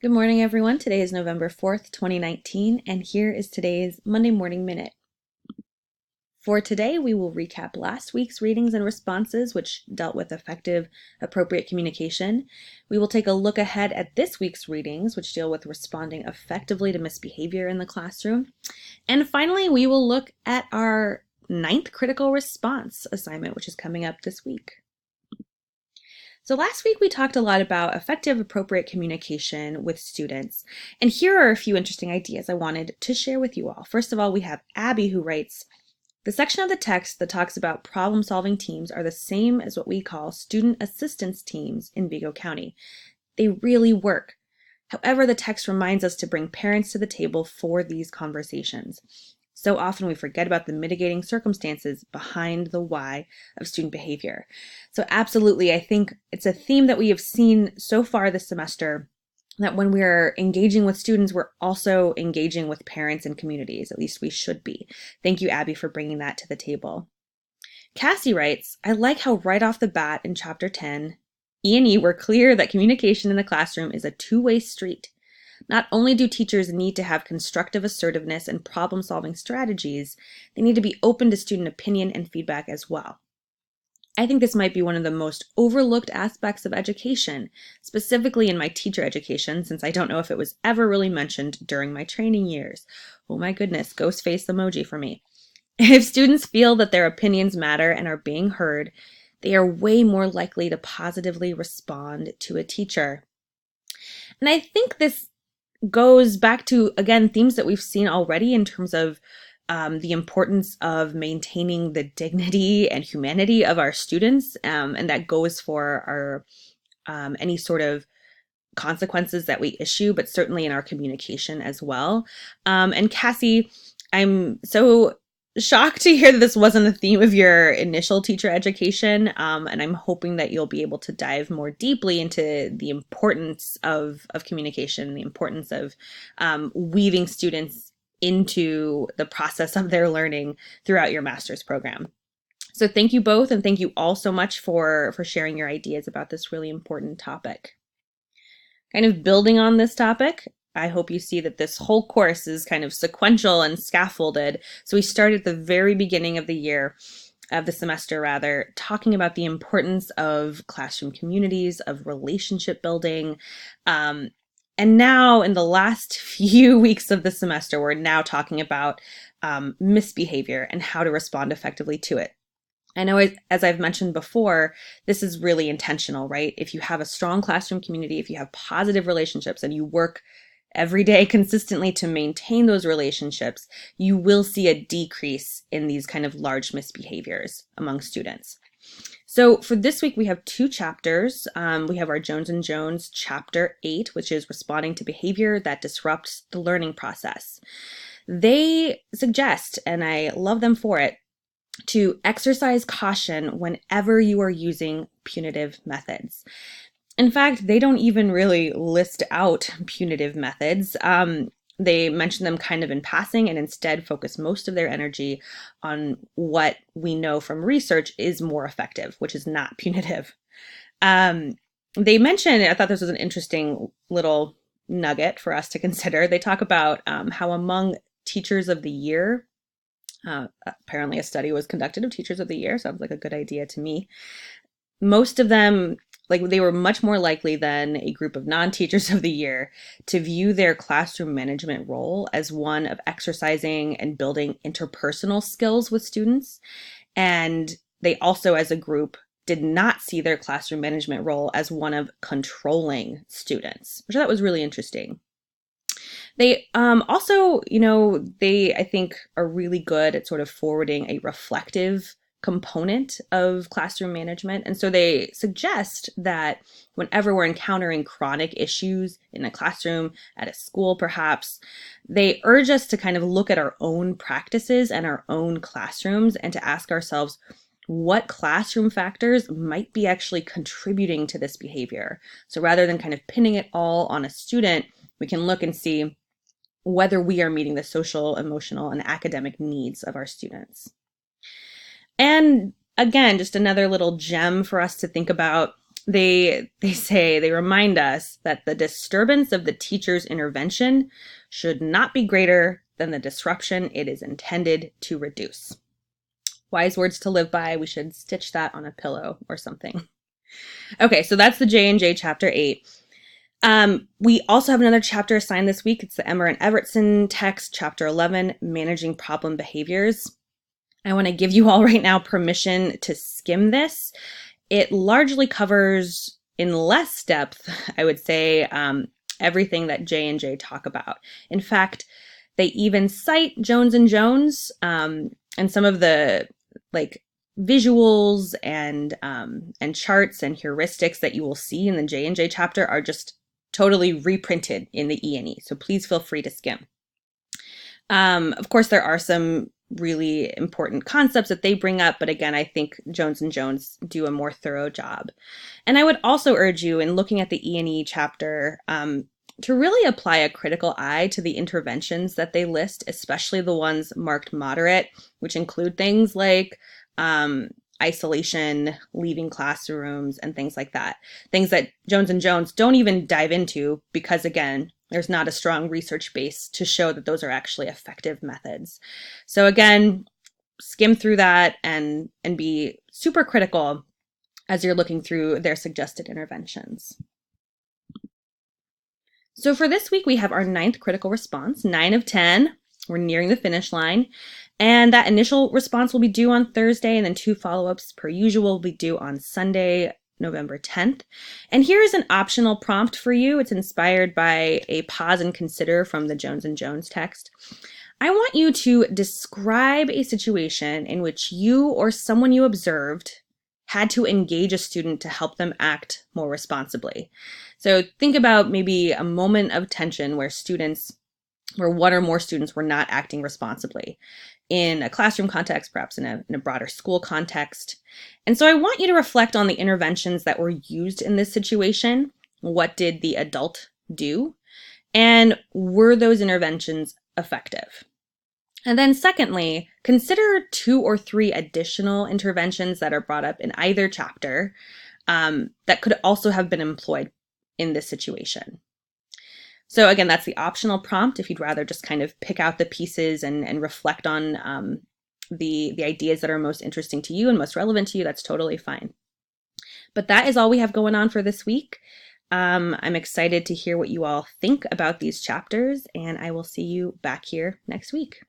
Good morning, everyone. Today is November 4th, 2019, and here is today's Monday Morning Minute. For today, we will recap last week's readings and responses, which dealt with effective, appropriate communication. We will take a look ahead at this week's readings, which deal with responding effectively to misbehavior in the classroom. And finally, we will look at our 9th critical response assignment, which is coming up this week. So last week we talked a lot about effective, appropriate communication with students. And here are a few interesting ideas I wanted to share with you all. First of all, we have Abby who writes, the section of the text that talks about problem-solving teams are the same as what we call student assistance teams in Vigo County. They really work. However, the text reminds us to bring parents to the table for these conversations. So often we forget about the mitigating circumstances behind the why of student behavior. So absolutely, I think it's a theme that we have seen so far this semester, that when we're engaging with students, we're also engaging with parents and communities. At least we should be. Thank you, Abby, for bringing that to the table. Cassie writes, I like how right off the bat in chapter 10, E&E were clear that communication in the classroom is a two-way street. Not only do teachers need to have constructive assertiveness and problem-solving strategies, they need to be open to student opinion and feedback as well. I think this might be one of the most overlooked aspects of education, specifically in my teacher education, since I don't know if it was ever really mentioned during my training years. Oh my goodness, ghost face emoji for me. If students feel that their opinions matter and are being heard, they are way more likely to positively respond to a teacher. And I think this goes back to, again, themes that we've seen already in terms of the importance of maintaining the dignity and humanity of our students, and that goes for our any sort of consequences that we issue, but certainly in our communication as well. And Cassie, I'm so shocked to hear that this wasn't a theme of your initial teacher education, and I'm hoping that you'll be able to dive more deeply into the importance of communication, the importance of weaving students into the process of their learning throughout your master's program. So thank you both, and thank you all so much for sharing your ideas about this really important topic. Kind of building on this topic, I hope you see that this whole course is kind of sequential and scaffolded. So we start at the very beginning of the year, of the semester rather, talking about the importance of classroom communities, of relationship building. And now in the last few weeks of the semester, we're now talking about misbehavior and how to respond effectively to it. I know, as I've mentioned before, this is really intentional, right? If you have a strong classroom community, if you have positive relationships and you work every day consistently to maintain those relationships, you will see a decrease in these kind of large misbehaviors among students. So for this week, we have two chapters. We have our Jones and Jones chapter 8, which is responding to behavior that disrupts the learning process. They suggest, and I love them for it, to exercise caution whenever you are using punitive methods. In fact, they don't even really list out punitive methods. They mention them kind of in passing and instead focus most of their energy on what we know from research is more effective, which is not punitive. They mention, I thought this was an interesting little nugget for us to consider. They talk about how among teachers of the year, apparently a study was conducted of teachers of the year. Sounds like a good idea to me. Most of them, they were much more likely than a group of non-teachers of the year to view their classroom management role as one of exercising and building interpersonal skills with students. And they also, as a group, did not see their classroom management role as one of controlling students, which I thought was really interesting. They also, they, I think, are really good at sort of forwarding a reflective component of classroom management. And so they suggest that whenever we're encountering chronic issues in a classroom, at a school perhaps, they urge us to kind of look at our own practices and our own classrooms and to ask ourselves, what classroom factors might be actually contributing to this behavior? So rather than kind of pinning it all on a student, we can look and see whether we are meeting the social, emotional, and academic needs of our students. And again, just another little gem for us to think about. They remind us that the disturbance of the teacher's intervention should not be greater than the disruption it is intended to reduce. Wise words to live by. We should stitch that on a pillow or something. Okay, so that's the J&J chapter 8. We also have another chapter assigned this week. It's the Emmer and Evertson text, chapter 11, Managing Problem Behaviors. I want to give you all right now permission to skim this. It largely covers in less depth, I would say, everything that J&J talk about. In fact, they even cite Jones and Jones, and some of the visuals and charts and heuristics that you will see in the J&J chapter are just totally reprinted in the E&E. So please feel free to skim. Of course, there are some really important concepts that they bring up, but again, I think Jones and Jones do a more thorough job. And I would also urge you in looking at the E&E chapter to really apply a critical eye to the interventions that they list, especially the ones marked moderate, which include things like isolation, leaving classrooms, and things like that. Things that Jones and Jones don't even dive into because, again, there's not a strong research base to show that those are actually effective methods. So again, skim through that and be super critical as you're looking through their suggested interventions. So for this week, we have our 9th critical response, 9 of 10. We're nearing the finish line. And that initial response will be due on Thursday, and then 2 follow-ups per usual will be due on Sunday, November 10th. And here is an optional prompt for you. It's inspired by a pause and consider from the Jones and Jones text. I want you to describe a situation in which you or someone you observed had to engage a student to help them act more responsibly. So think about maybe a moment of tension where one or more students were not acting responsibly in a classroom context, perhaps in a broader school context. And so I want you to reflect on the interventions that were used in this situation. What did the adult do? And were those interventions effective? And then secondly, consider 2 or 3 additional interventions that are brought up in either chapter that could also have been employed in this situation. So again, that's the optional prompt. If you'd rather just kind of pick out the pieces and reflect on the ideas that are most interesting to you and most relevant to you, that's totally fine. But that is all we have going on for this week. I'm excited to hear what you all think about these chapters, and I will see you back here next week.